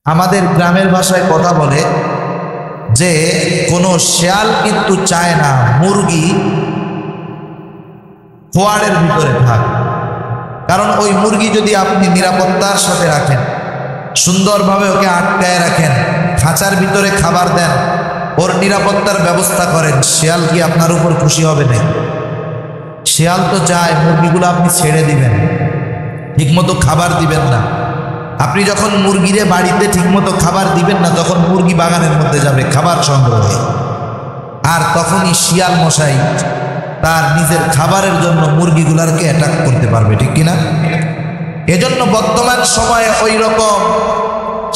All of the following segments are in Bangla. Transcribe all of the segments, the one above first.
আমাদের গ্রামের ভাষায় কথা বলে যে কোনো শেয়াল কিন্তু চায় না মুরগি খোয়াড়ের ভিতরে থাক, কারণ ওই মুরগি যদি আপনি নিরাপত্তার সাথে রাখেন, সুন্দরভাবে ওকে আটকায় রাখেন, খাঁচার ভিতরে খাবার দেন, ওর নিরাপত্তার ব্যবস্থা করেন, শেয়াল কি আপনার উপর খুশি হবে না? শেয়াল তো চায় মুরগিগুলো আপনি ছেড়ে দিবেন, ঠিকমতো খাবার দিবেন না। আপনি যখন মুরগিরে বাড়িতে ঠিকমতো খাবার দিবেন না, তখন মুরগি বাগানের মধ্যে যাবে খাবার সংগ্রহে, আর তখনই শিয়াল মশাই তার নিজের খাবারের জন্য মুরগিগুলারকে অ্যাটাক করতে পারবে, ঠিক কিনা? এজন্য বর্তমান সময়ে ওই রকম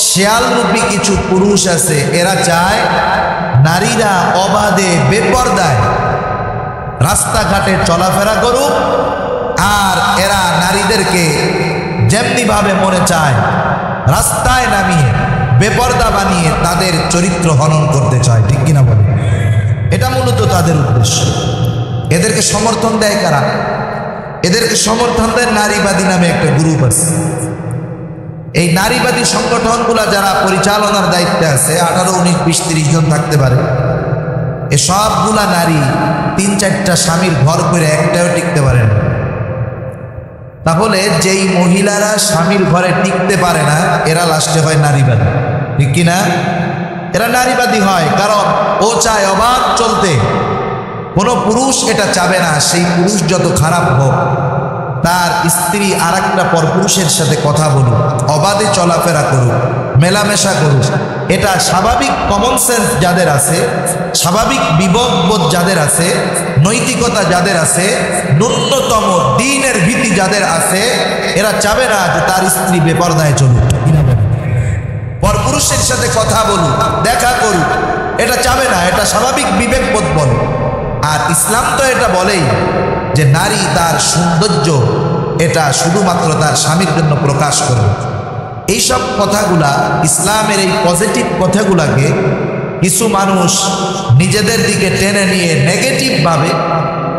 শেয়ালরূপী কিছু পুরুষ আছে, এরা চায় নারীরা অবাধে বেপরদায় রাস্তাঘাটে চলাফেরা করুক, আর এরা নারীদেরকে যেমনিভাবে মনে চায় রাস্তায় নামিয়ে বেপরদা বানিয়ে তাদের চরিত্র হনন করতে চায়, ঠিক কিনা বলে? এটা মূলত তাদের উদ্দেশ্য। এদেরকে সমর্থন দেয় কারা? এদেরকে সমর্থন দেয় নারীবাদী নামে একটা গ্রুপ আছে। এই নারীবাদী সংগঠনগুলা যারা পরিচালনার দায়িত্বে আছে, 18, 19, 20, 30 জন থাকতে পারে, এ সবগুলা নারী 3-4টা স্বামীর ঘর করে একটাও টিকতে পারে না। তাহলে যেই মহিলারা স্বামীর ঘরে টিকতে পারে না, এরা লাস্টে হয় নারীবাদী, ঠিক কিনা? এরা নারীবাদী হয় কারণ ও চায় অবাধ চলতে। কোনো পুরুষ এটা চাবে না সেই পুরুষ যত খারাপ হোক, তার স্ত্রী আর একটা পরপুরুষের সাথে কথা বলুক, অবাধে চলাফেরা করুক, মেলামেশা করুক। এটা স্বাভাবিক কমন সেন্স যাদের আছে, স্বাভাবিক বিবেকবোধ যাদের আছে, নৈতিকতা যাদের আছে, ন্যূনতম দ্বীনের ভীতি যাদের আছে, এরা চাবে না যে তার স্ত্রী বেপরদায় চলুক, পরপুরুষের সাথে কথা বলুক, দেখা করুক, এটা চাবে না। এটা স্বাভাবিক বিবেকবোধ বলে। আর ইসলাম তো এটা বলেই যে নারী তার সৌন্দর্য এটা শুধুমাত্র তার স্বামীর জন্য প্রকাশ করবে। এইসব কথাগুলা, ইসলামের এই পজিটিভ কথাগুলাকে কিছু মানুষ নিজেদের দিকে টেনে নিয়ে নেগেটিভভাবে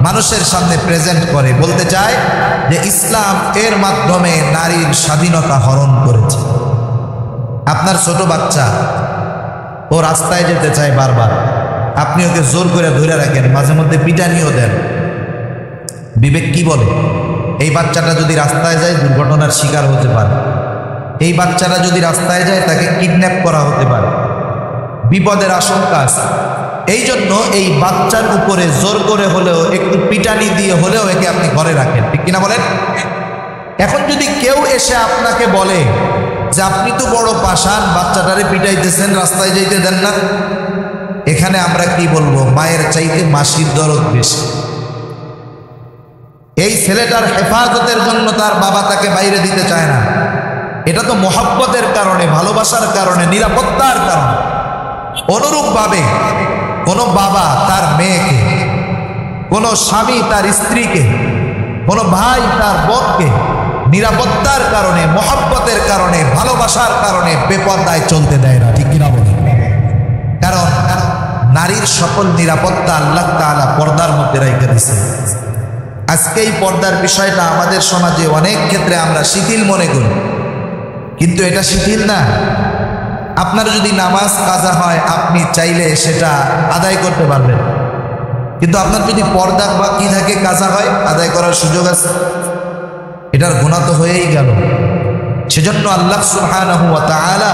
মানুষের সামনে প্রেজেন্ট করে, বলতে চায় যে ইসলাম এর মাধ্যমে নারীর স্বাধীনতা হরণ করেছে। আপনার ছোট বাচ্চা ও রাস্তায় যেতে চায় বারবার, আপনি ওকে জোর করে ধরে রাখেন, মাঝে মধ্যে পিটানিও দেন, বিবেক কি বলে? এই বাচ্চাটা যদি রাস্তায় যায় দুর্ঘটনার শিকার হতে পারে, এই বাচ্চাটা যদি রাস্তায় যায় তাকে কিডন্যাপ করা হতে পারে, বিপদের আশঙ্কা আছে। এই জন্য এই বাচ্চার উপরে জোর করে হলেও, একটু পিটানি দিয়ে হলেও একে আপনি ঘরে রাখেন, ঠিক কিনা বলেন? এখন যদি কেউ এসে আপনাকে বলে যে আপনি তো বড় পাষাণ, বাচ্চাটারে পিটাইতেছেন, রাস্তায় যাইতে দেন না, এখানে আমরা কি বলবো? মায়ের চাইতে মাসির দরদ বেশি। এই ছেলেটার হেফাজতের জন্য তার বাবা তাকে বাইরে দিতে চায় না। এটা তো মহব্বতের কারণে, ভালোবাসার কারণে, নিরাপত্তার কারণে। অনুরূপভাবে কোনো বাবা তার মেয়েকে, কোনো স্বামী তার স্ত্রীকে, কোনো ভাই তার বোনকে নিরাপত্তার কারণে, মহব্বতের কারণে, ভালোবাসার কারণে বেপরদায় চলতে দেয় না, ঠিক কিনা বলে? কারণ নারীর সকল নিরাপত্তা আল্লাহ তাআলা পর্দার মধ্যে রেখে দিয়েছেন। আজকে এই পর্দার বিষয়টা আমাদের সমাজে অনেক ক্ষেত্রে আমরা শিথিল মনে করি, কিন্তু এটা শিথিল না। আপনার যদি নামাজ কাজা হয়, আপনি চাইলে সেটা আদায় করতে পারবেন, কিন্তু আপনার যদি পর্দা বা কি থাকে কাজা হয়, আদায় করার সুযোগ আছে? এটার গুনাহ তো হয়েই গেল। সেজন্য আল্লাহ সুবহানাহু ওয়া তাআলা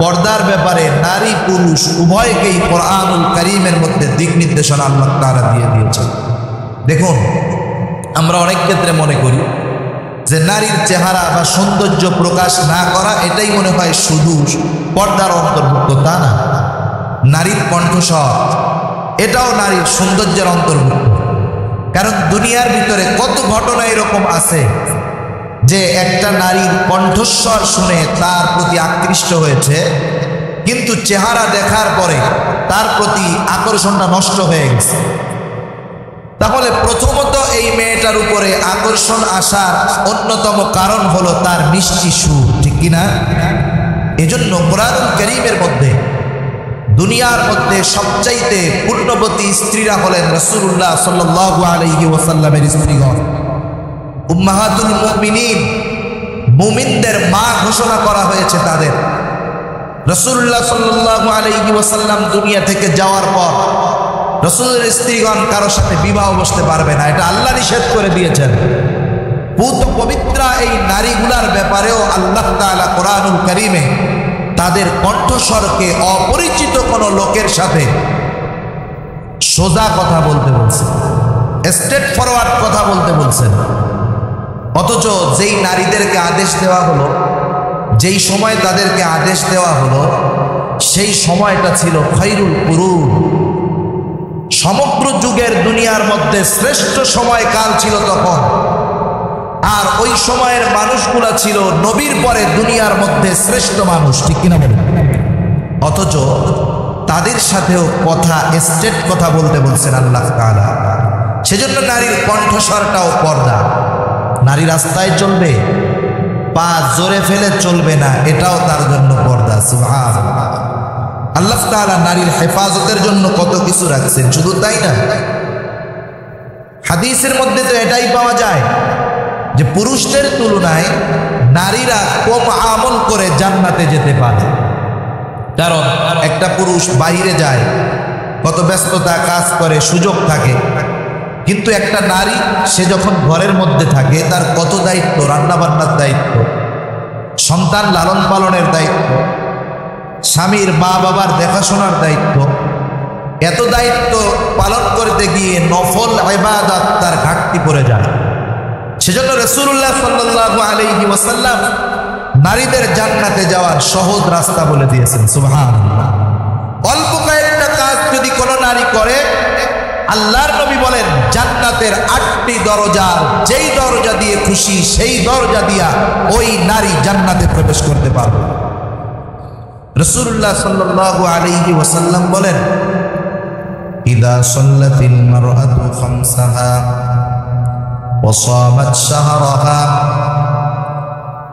পর্দার ব্যাপারে নারী পুরুষ উভয়কেই কোরআনুল কারীমের মধ্যে দিক নির্দেশনা আল্লাহ তাআলা দিয়ে দিয়েছেন। দেখুন, আমরা অনেক ক্ষেত্রে মনে করি যে নারীর চেহারা বা সৌন্দর্য প্রকাশ না করা এটাই মনে হয় শুধু পর্দার অন্তর্ভুক্ত, তা না। নারীর কণ্ঠস্বর এটাও নারীর সৌন্দর্যের অন্তর্ভুক্ত। কারণ দুনিয়ার ভিতরে কত ঘটনা এরকম আছে যে একটা নারীর কণ্ঠস্বর শুনে তার প্রতি আকৃষ্ট হয়েছে, কিন্তু চেহারা দেখার পরে তার প্রতি আকর্ষণটা নষ্ট হয়ে গেছে। তাহলে প্রথমত এই মেয়েটার উপরে আকর্ষণ আসার অন্যতম কারণ হলো তার মিষ্টি সুর, ঠিক কিনা? এজন্য কোরআনুল কারীমের মধ্যে দুনিয়ার মধ্যে সবচাইতে পূর্ণবতী স্ত্রীরা হলেন রাসূলুল্লাহ সাল্লাল্লাহু আলাইহি ওয়াসাল্লামের স্ত্রীগণ। উম্মাহাতুল মুমিনিন, মুমিনদের মা ঘোষণা করা হয়েছে তাদের। রাসূলুল্লাহ সাল্লাল্লাহু আলাইহি ওয়াসাল্লাম দুনিয়া থেকে যাওয়ার পর রাসূলের স্ত্রীগণ কারোর সাথে বিবাহ বসতে পারবে না, এটা আল্লাহ নিষেধ করে দিয়েছেন। পুত পবিত্র এই নারীগুলার ব্যাপারেও আল্লাহ তাআলা কোরআনুল কারীমে তাদের কণ্ঠস্বরকে অপরিচিত কোনো লোকের সাথে সোজা কথা বলতে বলছেন, স্ট্রেট ফরওয়ার্ড কথা বলতে বলছেন। অথচ যেই নারীদেরকে আদেশ দেওয়া হলো, যেই সময় তাদেরকে আদেশ দেওয়া হলো, সেই সময়টা ছিল খায়রুল কুরুন, সমগ্র যুগের দুনিয়ার মধ্যে শ্রেষ্ঠ সময়কাল ছিল তখন। আর ওই সময়ের মানুষগুলা ছিল নবীর পরে দুনিয়ার মধ্যে শ্রেষ্ঠ মানুষ, ঠিক কিনা বলুন? অথচ তাদের সাথেও কথা স্ট্রেট কথা বলতে বলছেন আল্লাহ তাআলা। সেজন্য নারীর কণ্ঠস্বরটাও পর্দা। নারী রাস্তায় চলবে, পা জোরে ফেলে চলবে না, এটাও তার জন্য পর্দা। সুবহানাল্লাহ। আল্লাহ তাআলা নারীর হেফাজতের জন্য কত কিছু রাখছেন। শুধু তাই না, হাদিসের মধ্যে তো এটাই পাওয়া যায় যে পুরুষদের তুলনায় নারীরা কম আমল করে জান্নাতে যেতে পারে। কারণ একটা পুরুষ বাইরে যায়, কত ব্যস্ততা, কাজ করে, সুযোগ থাকে, কিন্তু একটা নারী সে যখন ঘরের মধ্যে থাকে তার কত দায়িত্ব, রান্নাবান্নার দায়িত্ব, সন্তান লালন পালনের দায়িত্ব, স্বামীর মা বাবার দেখাশোনার দায়িত্ব। এত দায়িত্ব পালন করতে গিয়ে নফল ইবাদত তার ঘাটতি পড়ে যায়। সেজন্য রাসূলুল্লাহ সাল্লাল্লাহু আলাইহি ওয়াসাল্লাম নারীদের জান্নাতে যাওয়ার সহজ রাস্তা বলে দিয়েছেন। সুবহানাল্লাহ। অল্প কয়েকটা কাজ যদি কোনো নারী করে, আল্লাহর নবী বলেন জান্নাতের 8টি দরজা, যেই দরজা দিয়ে খুশি সেই দরজা দিয়া ওই নারী জান্নাতে প্রবেশ করতে পারবে। রাসূলুল্লাহ সাল্লাল্লাহু আলাইহি ওয়াসাল্লাম বলেন, ইদা সাল্লাতিল মারআতু খামসাহা ওয়া সামাত শাহরাহা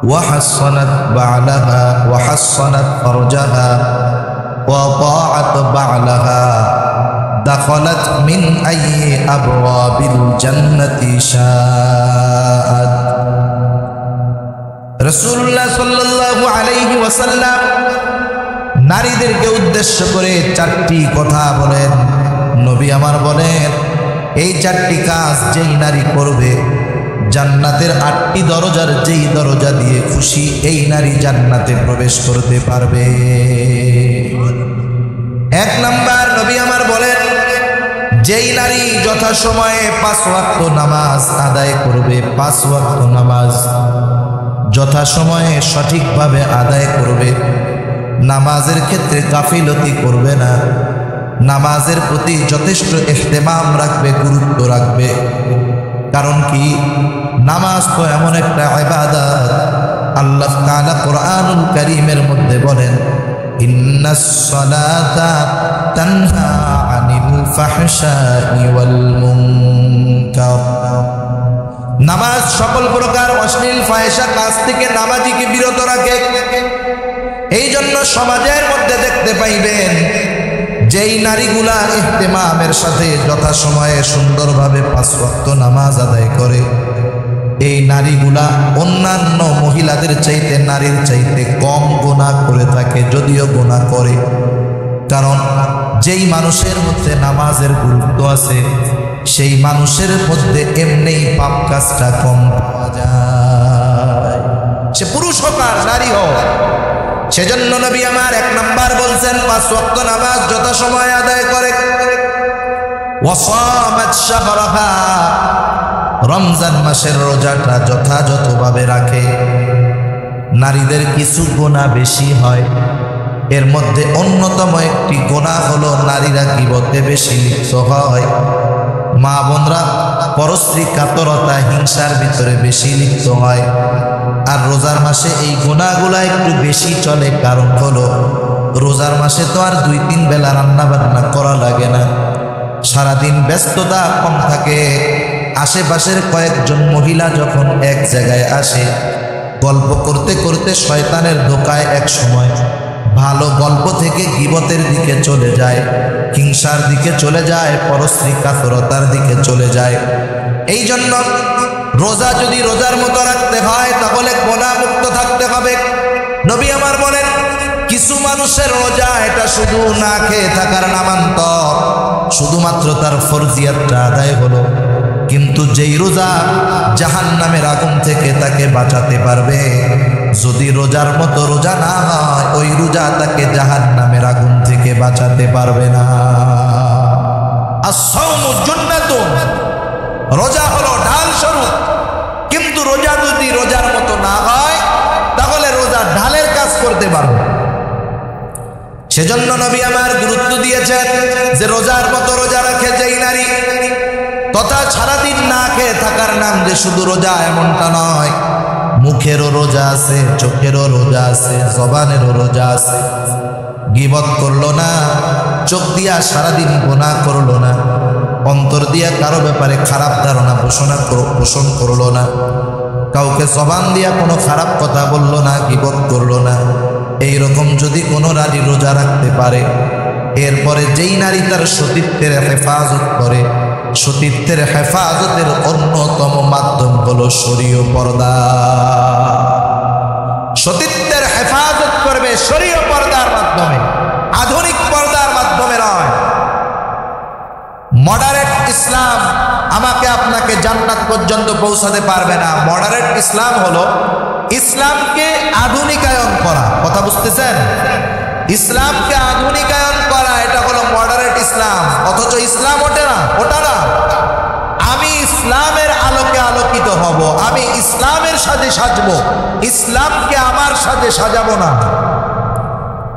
ওয়া হাসসানাত বা'লাহা ওয়া হাসসানাত ফারজাহা ওয়া তাআত বা'লাহা দাখালাত মিন আইয়ি আবওয়াবিল জান্নাতি শাআত। রাসূলুল্লাহ সাল্লাল্লাহু আলাইহি ওয়াসাল্লাম নারীদেরকে উদ্দেশ্য করে 4টি কথা বলেন। নবী আমার বলেন, এই 4টি কাজ যেই নারী করবে, জান্নাতের 8টি দরজার যেই দরজা দিয়ে খুশি এই নারী জান্নাতে প্রবেশ করতে পারবে। 1 নাম্বার, নবী আমার বলেন, যেই নারী যথাসময়ে 5 ওয়াক্ত নামাজ আদায় করবে, 5 ওয়াক্ত নামাজ যথাসময়ে সঠিকভাবে আদায় করবে, নামাজের ক্ষেত্রে গাফিলতি করবে না, নামাজের প্রতি যথেষ্ট ইহতিমাম রাখবে, গুরুত্ব রাখবে। কারণ কি, নামাজ তো এমন একটা ইবাদত, আল্লাহ তাআলা কোরআনুল কারীমের মধ্যে বলেন, ইন্নাস সালাতা তানহা আনিল ফাহশাই ওয়াল মুনকার। নামাজ সকল প্রকার অশ্লীল ফাহিশা কাজ থেকে নামাজিকে বিরত রাখে। এই জন্য সমাজের মধ্যে দেখতে পাইবেন যেই নারীগুলা ইহতিমামের সাথে যথাসময়ে সুন্দরভাবে 5 ওয়াক্ত নামাজ আদায় করে, এই নারীগুলা অন্যান্য মহিলাদের চাইতে, নারীর চাইতে কম গুনাহ করে থাকে, যদিও গুনাহ করে। কারণ যেই মানুষের মধ্যে নামাজের গুরুত্ব আছে, সেই মানুষের মধ্যে এমনিই পাপ কাজটা কম পাওয়া যায়, সে পুরুষ হোক আর নারী হোক। সেজন্য নবী আমার 1 নাম্বার বলছেন 5 ওয়াক্ত নামাজ যথাসময়ে আদায় করে। ওয়া সামাত শাহরাহা, রমজান মাসের রোজাটা যথাযথভাবে রাখে। নারীদের কিছু গুনাহ বেশি হয়, এর মধ্যে অন্যতম একটি গুনাহ হলো নারীরা গীবতে বেশি লিপ্ত হয়। মা বোনরা পরস্ত্রী কাতরতা, হিংসার ভিতরে বেশি লিপ্ত হয়। আর রোজার মাসে এই গুনাহগুলা একটু বেশি চলে, কারণ হলো রোজার মাসে তো আর 2-3 বেলা রান্না বান্না করা লাগে না, সারাদিন ব্যস্ততা কম থাকে। আশেপাশের কয়েকজন মহিলা যখন এক জায়গায় আসে, গল্প করতে করতে শয়তানের ধোকায় এক সময় ভালো গল্প থেকে গীবতের দিকে চলে যায়, হিংসার দিকে চলে যায়, পরস্ত্রী কাতরতার দিকে চলে যায়। এই জন্য রোজা যদি রোজার মতো রাখতে হয় তাহলে গুনাহ মুক্ত থাকতে হবে। নবী আমার বলেন, কিছু মানুষের রোজা এটা শুধু না খেয়ে থাকার নামান্তর, শুধুমাত্র তার ফরজিয়াতটা আদায় হলো। কিন্তু যেই রোজা জাহান্নামের আগুন থেকে তাকে বাঁচাতে পারবে, যদি রোজার মতো রোজা না হয় ওই রোজা তাকে জাহান্নামের আগুন থেকে বাঁচাতে পারবে না। as-sawmu junnatun, রোজা হলো ঢাল স্বরূপ, কিন্তু রোজা যদি রোজার মতো না হয় তাহলে রোজা ঢালের কাজ করতে পারবে। সেজন্য নবী আমার গুরুত্ব দিয়েছেন যে রোজার মতো রোজা রাখে যেই নারী, তথা সারাদিন না খেয়ে থাকার নাম যে শুধু রোজা এমনটা নয়, মুখেরও রোজা আছে, চোখেরও রোজা আছে, জবানেরও রোজা আছে। গীবত করলো না, চোখ দিয়া সারাদিন গুনাহ করলো না, অন্তর দিয়া কারো ব্যাপারে খারাপ ধারণা পোষণ করলো না, কাউকে জবান দিয়া কোনো খারাপ কথা বললো না, গীবত করলো না। এইরকম যদি কোনো নারী রোজা রাখতে পারে, এরপরে যেই নারী তার সতীত্বের হেফাজত করে, সতীত্বের হেফাজতের অন্যতম মাধ্যম হলো শরীয় পর্দা। সতীত্বের হেফাজত করবে শরীয় পর্দার মাধ্যমে, আধুনিক পর্দার মাধ্যমে নয়। মডারেট ইসলাম আমাকে আপনাকে জান্নাত পর্যন্ত পৌঁছাতে পারবে না। মডারেট ইসলাম হলো ইসলামকে আধুনিকায়ন করা। কথা বুঝতেছেন? ইসলামকে আধুনিকায়ন করা, এটা হলো মডারেট ইসলাম। অথচ ইসলাম ওটা না। আমি ইসলামের আলোকে আলোকিত হব, আমি ইসলামের সাথে সাজবো, ইসলামকে আমার সাথে সাজাবো না।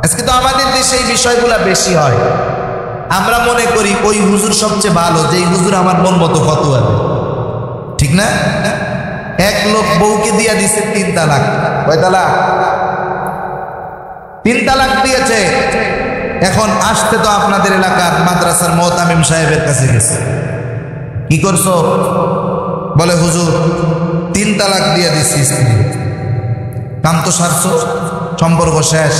আজকে তো আমাদের দেশে এই বিষয়গুলো বেশি হয়। আমরা মনে করি ওই হুজুর সবচেয়ে ভালো, যেই হুজুর আমার মন মতো ফতোয়া দেয়। ঠিক না? এক লোক বউকে দিয়া দিছে 3 তালাক। কয় তালাক? 3 তালাক দিয়েছে। এখন আসতে তো আপনাদের এলাকার মাদ্রাসার মোহতামিম সাহেবের কাছে গেছে। কি করছো? বলে হুজুর 3 তালাক দিয়ে দিছি স্ত্রী। কাম তো সারছো, সম্পর্ক শেষ।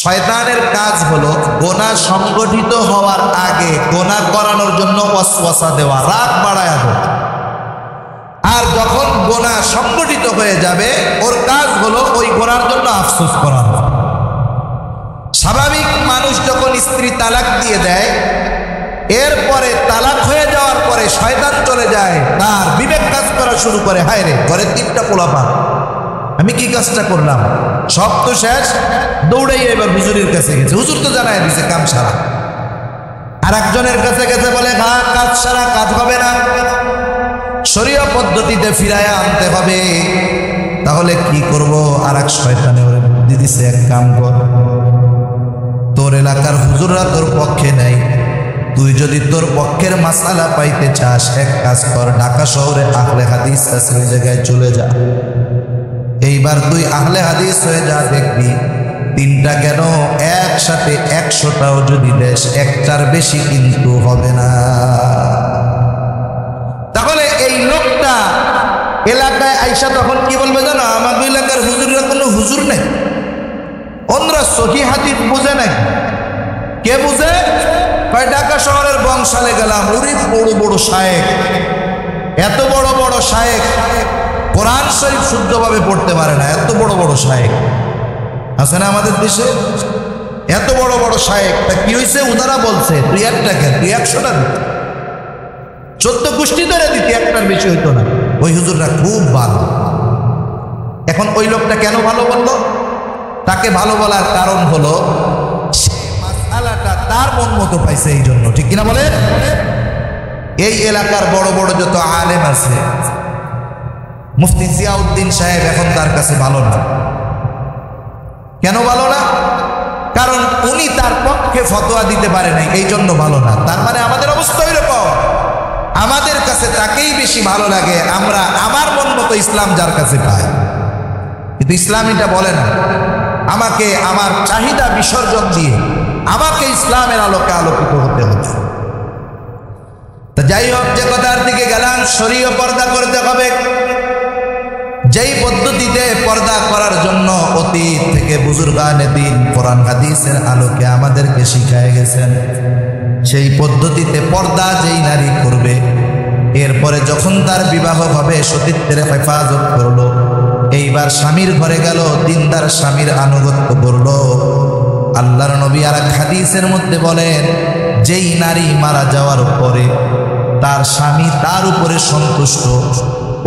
শয়তানের কাজ হলো গোনাহ সংগঠিত হওয়ার আগে গোনাহ করানোর জন্য ওয়াসওয়াসা দেওয়া, রাগ বাড়ায়া দেওয়া। আর যখন গোনাহ সংগঠিত হয়ে যাবে ওর কাজ হলো ওই গোনার জন্য আফসোস করানো। স্বাভাবিক মানুষ যখন স্ত্রী তালাক দিয়ে দেয়, এরপরে তালাক হয়ে যাওয়ার পরে শয়তান চলে যায়, তার বিবেক কাজ করা শুরু করে, হায় রে ঘরে 3টা পোলাপান, আমি কি কাজটা করলাম, সব তো শেষ। দৌড়াই এবার হুজুরের কাছে গেছে, হুজুর তো জানাই দিছে কাম সারা। আর একজনের কাছে গেছে, বলে হ্যাঁ কাজ সারা, কাজ হবে না, শরীয়ত পদ্ধতিতে ফিরায়া আনতে হবে। তাহলে কি করব? আর এক শয়তানে ওরে বুদ্ধি দিছে, এক কাম কর, তোর এলাকার হুজুররা তোর পক্ষে নাই, তুই যদি তোর পক্ষের মাসালা পাইতে চাস এক কাজ কর, ঢাকা শহরে আহলে হাদিস আছে, ওই জায়গায় চলে যা। এইবার তুই আহলে হাদিস হয়ে যা, দেখবি 3টা কেন একসাথে 100টাও যদি দেশ, একটার বেশি কিন্তু হবে না। তাহলে এই লোকটা এলাকায় আইসা তখন কি বলবে জানো? আমাদের এলাকার হুজুররা কোনো হুজুর নেই, অন্যরা সহি হাদিস বুঝে নাকি? কে বুঝে? ঢাকা শহরের বংশালে গেলাম, ওরে বড় বড় শায়েখ, এত বড় বড় শায়েখ, কোরআন শরীফ শুদ্ধভাবে পড়তে পারে না, এত বড় বড় শায়েখ আছে না আমাদের দেশে? এত বড় বড় শায়েখ। তা কি হয়েছে? উনারা বলছে তুই 1 টাকা, তুই 100টা দিতে, 14 গোষ্ঠী ধরে দিতে, একটার বেশি হইতো না। ওই হুজুররা খুব ভালো। এখন ওই লোকটা কেন ভালো বললো? তাকে ভালো বলার কারণ হলো সে মাসআলাটা তার মন মতো পাইছে, এই জন্য। ঠিক কিনা বলে? এই এলাকার বড় বড় যত আলেম আছে, মুফতি জিয়াউদ্দিন সাহেব এখন তার কাছে ভালো না। কেন ভালো না? কারণ উনি তার পক্ষে ফতোয়া দিতে পারে নাই, এই জন্য ভালো না। তার মানে আমাদের অবস্থা এরকম, আমাদের কাছে তাকেই বেশি ভালো লাগে, আমরা আমার মন মতো ইসলাম যার কাছে পাই। কিন্তু ইসলাম এটা বলে না, আমাকে আমার চাহিদা বিসর্জন দিয়ে আমাকে ইসলামের আলোকে আলোকিত হতে হতো। তা যাই হোক, যে কথার দিকে গেলাম, শরীয় পর্দা করতে হবে। যেই পদ্ধতিতে পর্দা করার জন্য অতীত থেকে বুজুর্গানে দ্বীন কোরআন হাদিসের আলোকে আমাদেরকে শিখায় গেছেন, সেই পদ্ধতিতে পর্দা যেই নারী করবে, এরপরে যখন তার বিবাহ হবে সতীত্বের হেফাজত করলো, এইবার স্বামীর ঘরে গেল, দিনদার স্বামীর আনুগত্য করল। আল্লাহর নবী আর এক হাদিসের মধ্যে বলেন, যেই নারী মারা যাওয়ার পরে তার স্বামী তার উপরে সন্তুষ্ট,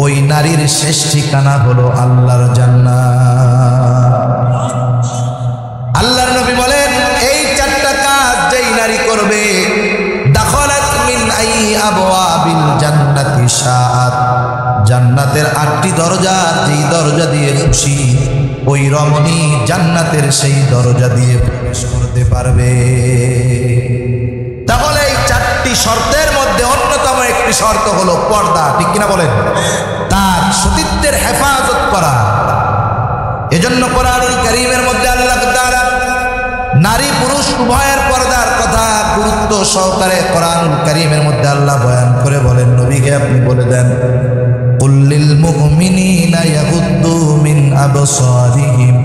ওই নারীর শেষ ঠিকানা হলো আল্লাহর জান্নাত। আল্লাহর নবী বলেন, এই চারটা কাজ যেই নারী করবে, দাখালাত মিন আই আবওয়াবিল জান্নাতি শাআত, জান্নাতের 8টি দরজা, যেই দরজা দিয়ে খুশি ওই রমণী জান্নাতের সেই দরজা দিয়ে প্রবেশ করতে পারবে। তাহলে এই 4টি শর্তের মধ্যে অন্যতম একটি শর্ত হলো পর্দা, ঠিক কিনা বলেন? তার সতীত্বের হেফাজত করা। এজন্য কোরআনুল কারীমের মধ্যে আল্লাহ তাআলা নারী পুরুষ উভয়ের পর্দার কথা গুরুত্ব সহকারে কোরআনুল কারীমের মধ্যে আল্লাহ বয়ান করে বলেন, নবীকে আপনি বলে দেন, কুল লিল মুমিনিনা ইয়াগুদ্দু মিন আবসারিহিম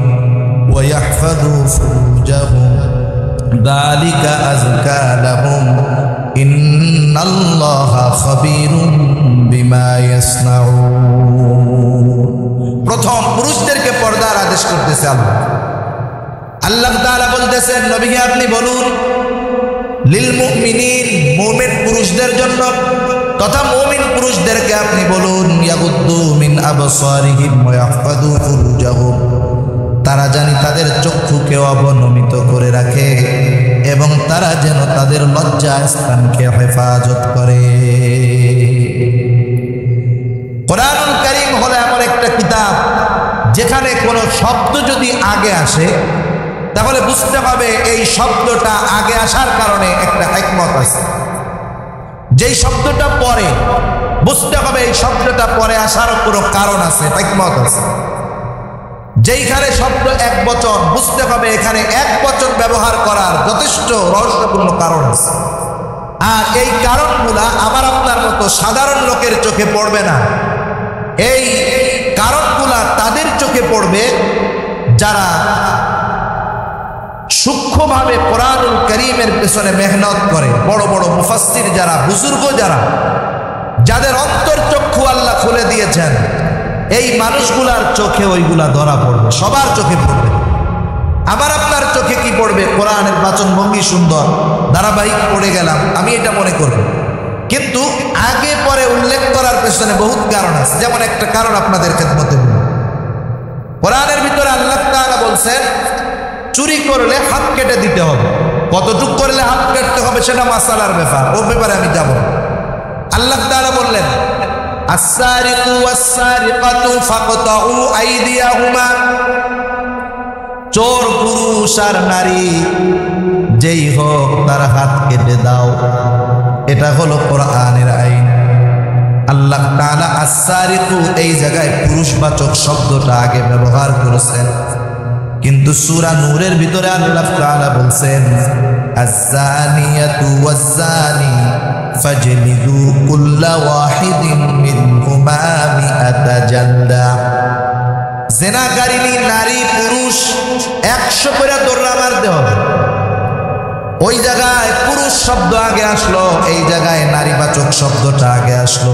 ওয়া ইয়াহফাযু ফুরুজাহুম যালিকা আযকা লাহুম ইন্নাল্লাহা খাবীরুম বিমা ইয়াসনাউন। প্রথম পুরুষদেরকে পর্দার আদেশ করতেছে আল্লাহ। আল্লাহ তাআলা বলতেছেন, নবীকে আপনি বলুন, লিল মুমিনিন, মুমিন পুরুষদের জন্য তথা মুমিন পুরুষদেরকে আপনি বলুন, ইয়াগুদ্দু মিন আবসারিহিম ওয়া ইয়াহফাযু ফুরুজাহুম, তারা জানি তাদের চক্ষুকে অবনমিত করে রাখে এবং তারা যেন তাদের লজ্জা স্থানকে হেফাজত করে। কোরআনুল কারীম হলো এমন একটা কিতাব, যেখানে কোনো শব্দ যদি আগে আসে তাহলে বুঝতে হবে এই শব্দটা আগে আসার কারণে একটা হিকমত আছে। যেই শব্দটা পরে, বুঝতে হবে এই শব্দটা পরে আসার কোনো কারণ আছে, হিকমত আছে। যেইখানে শব্দ এক বচন, বুঝতে হবে এখানে এক বচন ব্যবহার করার যথেষ্ট রহস্যপূর্ণ কারণ আছে। আর এই কারণগুলা আমার আপনার মতো সাধারণ লোকের চোখে পড়বে না। এই কারণগুলা তাদের চোখে পড়বে যারা সূক্ষ্মভাবে কোরআনুল কারীমের পেছনে মেহনত করে, বড় বড় মুফাসসির যারা, বুজুর্গ যারা, যাদের অন্তর চক্ষু আল্লাহ খুলে দিয়েছেন, এই মানুষগুলার চোখে ওইগুলা ধরা পড়বে, সবার চোখে পড়বে। আমার আপনার চোখে কি পড়বে? কোরআনের বাচন ভঙ্গি সুন্দর, ধারাবাহিক পড়ে গেলাম, আমি এটা মনে করব। কিন্তু আগে পরে উল্লেখ করার পেছনে বহুত কারণ আছে। যেমন একটা কারণ আপনাদের খেদমতে বলি, কোরআনের ভিতরে আল্লাহ তাআলা বলছেন, চুরি করলে হাত কেটে দিতে হবে। কতটুক করলে হাত কাটতে হবে সেটা মাসালার ব্যাপার, ও ব্যাপারে আমি যাব। আল্লাহ তাআলা বললেন, আস-সারিকু ওয়াস-সারিকাতু ফাকতাউ আইদিয়াহুমা, চোর পুরুষ আর নারী যেই হোক তার হাত কেটে দাও। এটা হলো কোরআনের আইন। আল্লাহ তাআলা আস-সারিকু এই জায়গায় পুরুষবাচক শব্দটা আগে ব্যবহার করেছেন, কিন্তু সূরা নূরের ভিতরে আল্লাহ তাআলা বলছেন, আয-যানিয়াতু ওয়াজ-যানি ফাজলিদু কুল্লা ওয়াহিদিন মিনহুমা মিআতা জালদা। জিনাকারিনী নারী পুরুষ 100 করে দৌড়া মারতে হবে। ওই জায়গায় পুরুষ শব্দ আগে আসলো, এই জায়গায় নারীবাচক শব্দটা আগে আসলো।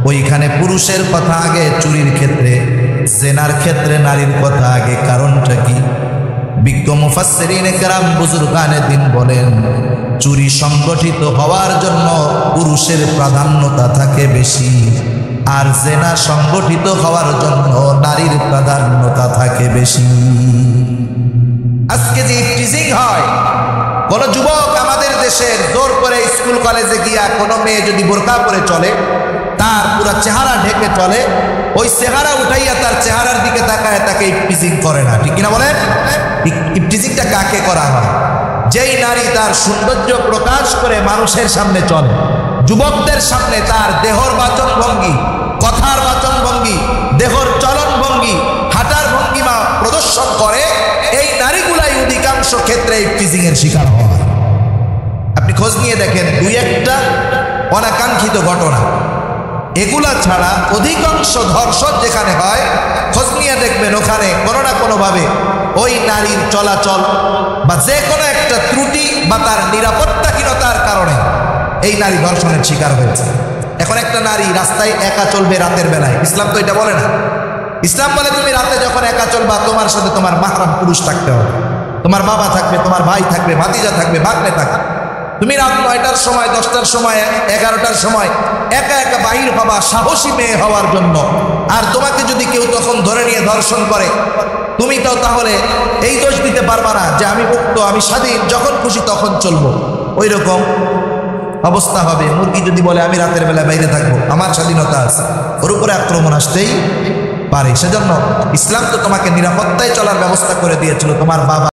ওইখানে পুরুষের কথা আগে চুরির ক্ষেত্রে, জেনার ক্ষেত্রে নারীর কথা আগে। কারণটা কি? বিজ্ঞ মুফাসসিরিনে কেরাম বুজুর্গানে দিন বলেন, চুরি সংগঠিত হওয়ার জন্য পুরুষের প্রাধান্যতা থাকে বেশি, আর জেনা সংগঠিত হওয়ার জন্য নারীর প্রাধান্যতা থাকে বেশি। আজকে যে টিজিং হয়, কোন যুবক আমাদের দেশের জোর করে স্কুল কলেজে গিয়া কোনো মেয়ে যদি বোরকা পরে চলে, তার পুরো চেহারা ঢেকে চলে, ওই চেহারা উঠাইয়া তার চেহারার দিকে তাকায় তাকে ইফটিজিং করে না, ঠিক কিনা বলেন? ইফটিজিংটা কাকে করা হয়? যেই নারী তার সৌন্দর্য প্রকাশ করে মানুষের সামনে চলে, যুবকদের সামনে তার দেহর বাচন ভঙ্গি, কথার বাচন ভঙ্গি, দেহর চলন ভঙ্গি, হাঁটার ভঙ্গিমা প্রদর্শন করে, এই নারীগুলাই অধিকাংশ ক্ষেত্রে ইফটিজিং এর শিকার হয়। আপনি খোঁজ নিয়ে দেখেন, দুই একটা অনাকাঙ্ক্ষিত ঘটনা, এগুলা ছাড়া অধিকাংশ ধর্ষণ যেখানে হয়, খোঁজ নিয়ে দেখবেন ওখানে কোনো না কোনোভাবে ওই নারীর চলাচল বা যে কোনো একটা ত্রুটি বা তার নিরাপত্তাহীনতার কারণে এই নারী ধর্ষণের শিকার হয়েছে। এখন একটা নারী রাস্তায় একা চলবে রাতের বেলায়, ইসলাম তো এটা বলে না। ইসলাম বলে তুমি রাতে যখন একা চলবা তোমার সাথে তোমার মাহরাম পুরুষ থাকতে হবে, তোমার বাবা থাকবে, তোমার ভাই থাকবে, ভাতিজা থাকবে, ভাগ্নে থাকবে। তুমি রাত 9টার সময়, 10টার সময়, 11টার সময় একা একা বাহির হবা সাহসী মেয়ে হওয়ার জন্য, আর তোমাকে যদি কেউ তখন ধরে নিয়ে ধর্ষণ করে, তুমি তো তাহলে এই দোষ দিতে পারবা না যে আমি মুক্ত, আমি স্বাধীন, যখন খুশি তখন চলবো। ওই রকম অবস্থা হবে মুরগি যদি বলে আমি রাতের বেলা বাইরে থাকবো, আমার স্বাধীনতা আছে, ওর উপরে আক্রমণ আসতেই পারে। সেজন্য ইসলাম তো তোমাকে নিরাপত্তায় চলার ব্যবস্থা করে দিয়েছিল। তোমার বাবা